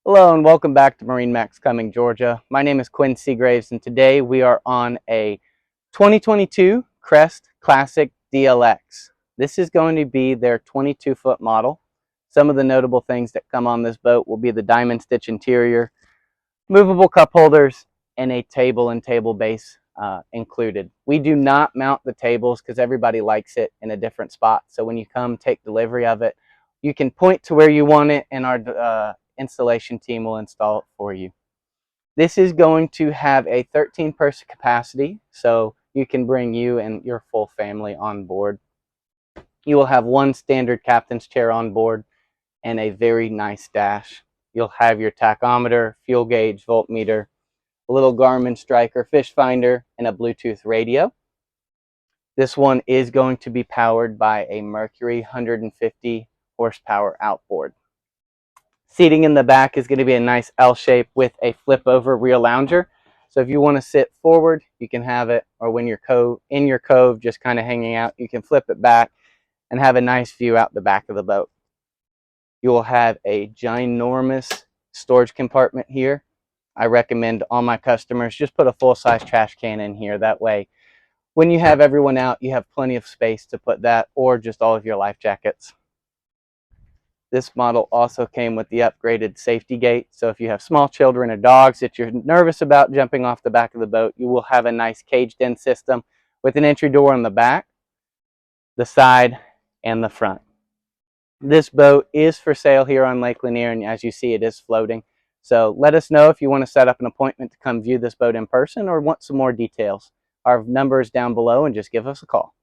Hello and welcome back to MarineMax Cumming, Georgia. My name is Quinn Seagraves and today we are on a 2022 Crest Classic DLX. This is going to be their 22-foot model. Some of the notable things that come on this boat will be the diamond stitch interior, movable cup holders, and a table and table base included. We do not mount the tables because everybody likes it in a different spot. So when you come take delivery of it, you can point to where you want it and our installation team will install it for you. This is going to have a 13-person capacity, so you can bring you and your full family on board. You will have one standard captain's chair on board and a very nice dash. You'll have your tachometer, fuel gauge, voltmeter, a little Garmin Striker fish finder, and a Bluetooth radio. This one is going to be powered by a Mercury 150 horsepower outboard. Seating in the back is going to be a nice L shape with a flip over rear lounger. So if you want to sit forward, you can have it, or when you're in your cove, just kind of hanging out, you can flip it back and have a nice view out the back of the boat. You will have a ginormous storage compartment here. I recommend all my customers just put a full-size trash can in here. That way, when you have everyone out, you have plenty of space to put that or just all of your life jackets. This model also came with the upgraded safety gate. So if you have small children or dogs that you're nervous about jumping off the back of the boat, you will have a nice caged-in system with an entry door on the back, the side, and the front. This boat is for sale here on Lake Lanier, and as you see, it is floating. So let us know if you want to set up an appointment to come view this boat in person or want some more details. Our number is down below, and just give us a call.